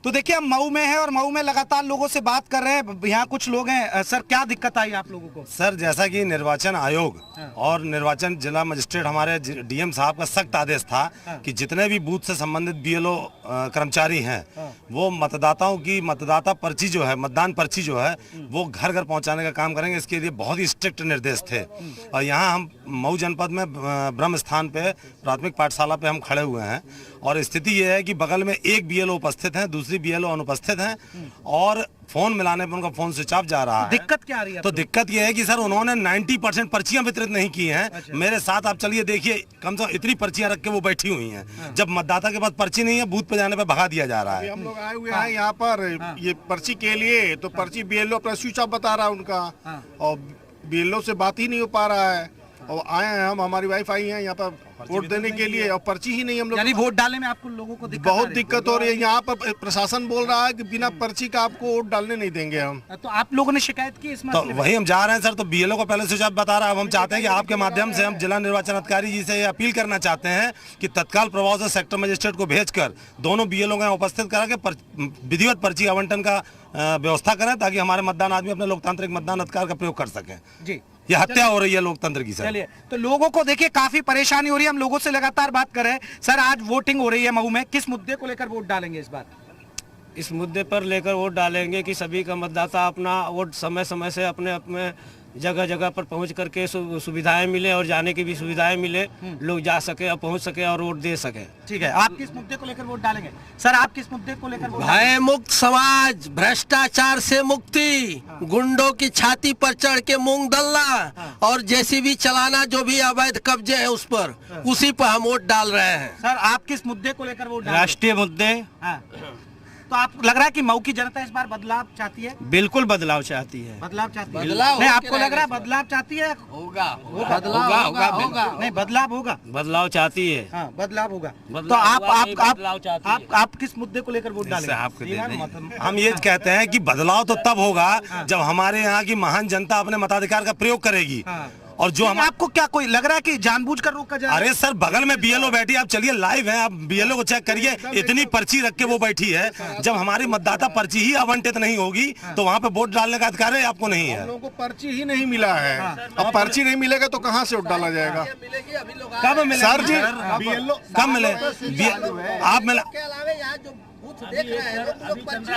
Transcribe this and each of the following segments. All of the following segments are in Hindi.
तो देखिए हम मऊ में हैं और मऊ में लगातार लोगों से बात कर रहे हैं। यहाँ कुछ लोग हैं। सर क्या दिक्कत आई आप लोगों को? सर जैसा कि निर्वाचन आयोग और निर्वाचन जिला मजिस्ट्रेट हमारे डीएम साहब का सख्त आदेश था कि जितने भी बूथ से संबंधित बीएलओ कर्मचारी हैं वो मतदाताओं की मतदाता पर्ची जो है, मतदान पर्ची जो है वो घर घर पहुंचाने का काम करेंगे। इसके लिए बहुत ही स्ट्रिक्ट निर्देश थे। और यहाँ हम मऊ जनपद में ब्रह्म स्थान पे प्राथमिक पाठशाला पे हम खड़े हुए हैं और स्थिति ये है कि बगल में एक बीएलओ उपस्थित है, दूसरी बीएलओ अनुपस्थित हैं और फोन मिलाने पर उनका फोन स्विच ऑफ जा रहा है। दिक्कत क्या आ रही है? तो दिक्कत यह है कि सर उन्होंने 90% पर्चियां वितरित नहीं की हैं। अच्छा। मेरे साथ आप चलिए देखिए, कम से कम इतनी पर्चियां रख के वो बैठी हुई हैं। जब मतदाता के पास पर्ची नहीं है, बूथ पे जाने पे भगा दिया जा रहा है। हम लोग आए हुए हैं यहाँ पर ये पर्ची के लिए, तो पर्ची बीएलओ पर स्विच ऑफ बता रहा है उनका और बीएलओ से बात ही नहीं हो पा रहा है। और आए हैं हम, हमारी वाइफ आई है यहाँ पर वोट देने के लिए और पर्ची ही नहीं हम लोग। यानी वोट डालने में आपको लोगों को बहुत दिक्कत हो रही है। यहाँ पर प्रशासन बोल रहा है कि बिना पर्ची का आपको वोट डालने नहीं देंगे हम। तो आप लोगों ने शिकायत की इस तो वही हम जा रहे हैं सर। तो बीएलओ को पहले स्विच ऑफ बता रहा है। अब हम चाहते हैं कि आपके माध्यम से हम जिला निर्वाचन अधिकारी जी से अपील करना चाहते हैं कि तत्काल प्रभाव से सेक्टर मजिस्ट्रेट को भेजकर दोनों बीएलओ को उपस्थित करा के विधिवत पर्ची आवंटन का व्यवस्था करें ताकि हमारे मतदान आदमी अपने लोकतांत्रिक मतदान अधिकार का प्रयोग कर सकें। जी, ये हत्या हो रही है लोकतंत्र की। सर चलिए, तो लोगों को देखिए काफी परेशानी हो रही है। हम लोगों से लगातार बात कर रहे हैं। सर आज वोटिंग हो रही है मऊ में, किस मुद्दे को लेकर वोट डालेंगे इस बार? इस मुद्दे पर लेकर वोट डालेंगे कि सभी का मतदाता अपना वोट समय समय से अपने अपने जगह जगह पर पहुंच करके सुविधाएं मिले और जाने की भी सुविधाएं मिले, लोग जा सके और पहुंच सके और वोट दे सके। ठीक है, आप किस मुद्दे को लेकर वोट डालेंगे? सर आप किस मुद्दे को लेकर वोट? भय मुक्त समाज, भ्रष्टाचार से मुक्ति, गुंडों की छाती पर चढ़ के मूंग दलना और जेसीबी चलाना, जो भी अवैध कब्जे है उस पर, उसी पर हम वोट डाल रहे हैं। सर आप किस मुद्दे को लेकर वोट डालेंगे? राष्ट्रीय मुद्दे। हाँ। तो आप लग रहा है कि मऊ की जनता इस बार बदलाव चाहती है? बिल्कुल बदलाव चाहती है। बदलाव चाहती है? बदलाव नहीं, आपको लग रहा है बदलाव चाहती है? होगा, नहीं, बदलाव होगा। बदलाव चाहती है। हाँ, बदलाव होगा। तो बदलाव चाहती है। आप किस मुद्दे को लेकर वोट डालेंगे? हम ये कहते हैं कि बदलाव तो तब होगा जब हमारे यहाँ की महान जनता अपने मताधिकार का प्रयोग करेगी। और जो हम आपको क्या कोई लग रहा है कि जानबूझकर रोका जा रहा है? अरे सर बगल में बीएलओ बैठी, आप चलिए लाइव हैं, आप बीएलओ को चेक करिए, इतनी पर्ची रख के वो बैठी है। जब हमारी मतदाता पर्ची ही आवंटित नहीं होगी तो वहाँ पे वोट डालने का अधिकार है आपको नहीं है। हम लोगों को पर्ची ही नहीं मिला है। अब पर्ची नहीं मिलेगा तो कहाँ से वोट डाला जाएगा? कब मिले सर जी? बीएलओ कब मिले? आप मिले?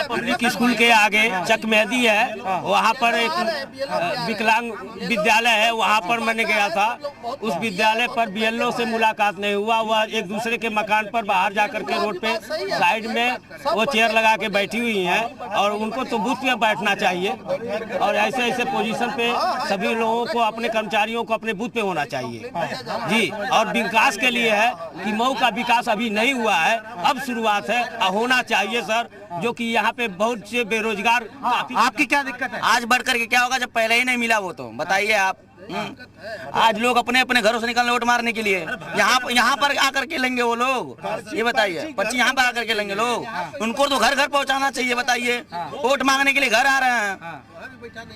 पब्लिक स्कूल के आगे चक मेहदी है, वहाँ पर एक विकलांग विद्यालय है, वहाँ पर मैंने गया था। उस विद्यालय पर बीएलओ से मुलाकात नहीं हुआ। वह एक दूसरे के मकान पर बाहर जाकर के रोड पे साइड में वो चेयर लगा के बैठी हुई हैं और उनको तो बूथ पे बैठना चाहिए और ऐसे ऐसे पोजीशन पे सभी लोगों को, अपने कर्मचारियों को अपने बूथ पे होना चाहिए जी। और विकास के लिए है कि मऊ का विकास अभी नहीं हुआ है, अब शुरुआत है, होना चाहिए सर। जो कि यहाँ पे बहुत से बेरोजगार। आपकी क्या दिक्कत है? आज बढ़ करके क्या होगा जब पहले ही नहीं मिला वो, तो बताइए आप। आज लोग अपने अपने घरों से निकलने वोट मारने के लिए यहाँ पर आकर के लेंगे वो लोग, ये बताइए। पर्ची यहाँ पर आकर के लेंगे लोग, उनको तो घर घर पहुँचाना चाहिए। बताइए, वोट मांगने के लिए घर आ रहे हैं,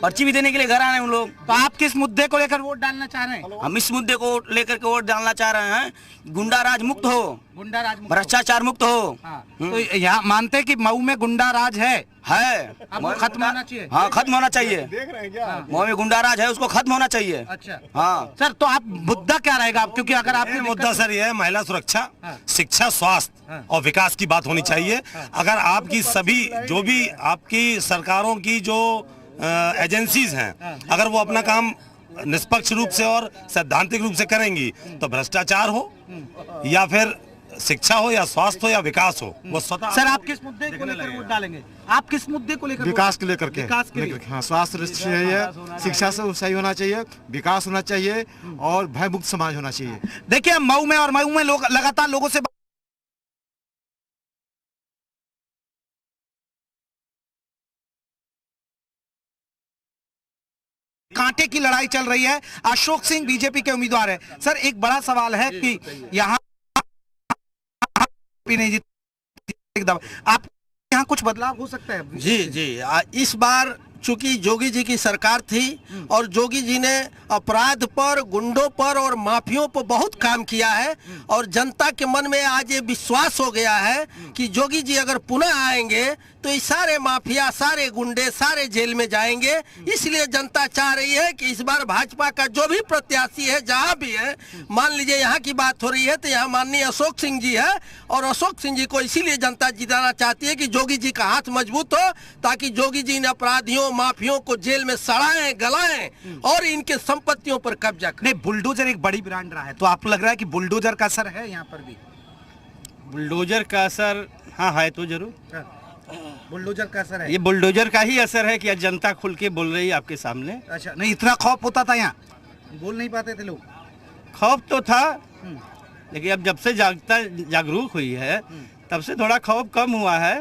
पर्ची भी देने के लिए घर आ रहे हैं उन लोग। तो आप किस मुद्दे को लेकर वोट डालना चाह रहे हैं? हम इस मुद्दे को लेकर के वोट डालना चाह रहे हैं, गुंडा राज मुक्त हो, गुंडा राज मुक्त, भ्रष्टाचार मुक्त हो। तो यहाँ मानते हैं कि मऊ में गुंडा राज है, अब खत्म होना चाहिए। हाँ, खत्म होना चाहिए। देख रहे हैं क्या? मऊ में गुंडा राज है, उसको खत्म होना चाहिए। अच्छा, हाँ सर तो आप मुद्दा क्या रहेगा? क्योंकि अगर आपने मुद्दा सर ये है, महिला सुरक्षा, शिक्षा, स्वास्थ्य और विकास की बात होनी चाहिए। अगर आपकी सभी जो भी आपकी सरकारों की जो एजेंसीज हैं, अगर वो अपना काम निष्पक्ष रूप से और सैद्धांतिक रूप से करेंगी तो भ्रष्टाचार हो या फिर शिक्षा हो या स्वास्थ्य हो या विकास हो, वो स्वतः। सर आप किस मुद्दे को लेकर वोट डालेंगे? आप किस मुद्दे को लेकर? विकास को लेकर के। विकास के लिए। हाँ, स्वास्थ्य चाहिए, शिक्षा से सही होना चाहिए, विकास होना चाहिए और भयमुक्त समाज होना चाहिए। देखिए मऊ में और मऊ में लोग लगातार लोगों से कांटे की लड़ाई चल रही है। अशोक सिंह बीजेपी के उम्मीदवार है। सर एक बड़ा सवाल है कि यहाँ नहीं आप यहाँ कुछ बदलाव हो सकता है? जी जी, इस बार चूंकि जोगी जी की सरकार थी और जोगी जी ने अपराध पर, गुंडों पर और माफियों पर बहुत काम किया है और जनता के मन में आज ये विश्वास हो गया है कि जोगी जी अगर पुनः आएंगे तो ये सारे माफिया, सारे गुंडे, सारे जेल में जाएंगे। इसलिए जनता चाह रही है कि इस बार भाजपा का जो भी प्रत्याशी है, जहां भी है, मान लीजिए यहाँ की बात हो रही है तो यहाँ माननीय अशोक सिंह जी है और अशोक सिंह जी को इसीलिए जनता जिताना चाहती है कि जोगी जी का हाथ मजबूत हो, ताकि जोगी जी इन अपराधियों, माफियों को जेल में सड़ाएं, गलाएं और इनके संपत्तियों पर कब्जा करें। नहीं, बुलडोजर एक बड़ी ब्रांड रहा है, तो आपको लग रहा है कि बुलडोजर का असर है यहाँ पर भी? बुलडोजर का असर हाँ है तो जरूर। बुलडोजर का असर है? ये बुलडोजर का ही असर है कि आज जनता खुल के बोल रही है आपके सामने। अच्छा, नहीं इतना खौफ होता था यहाँ, बोल नहीं पाते थे लोग? खौफ तो था, लेकिन अब जब से जागरूक हुई है तब से थोड़ा खौफ कम हुआ है।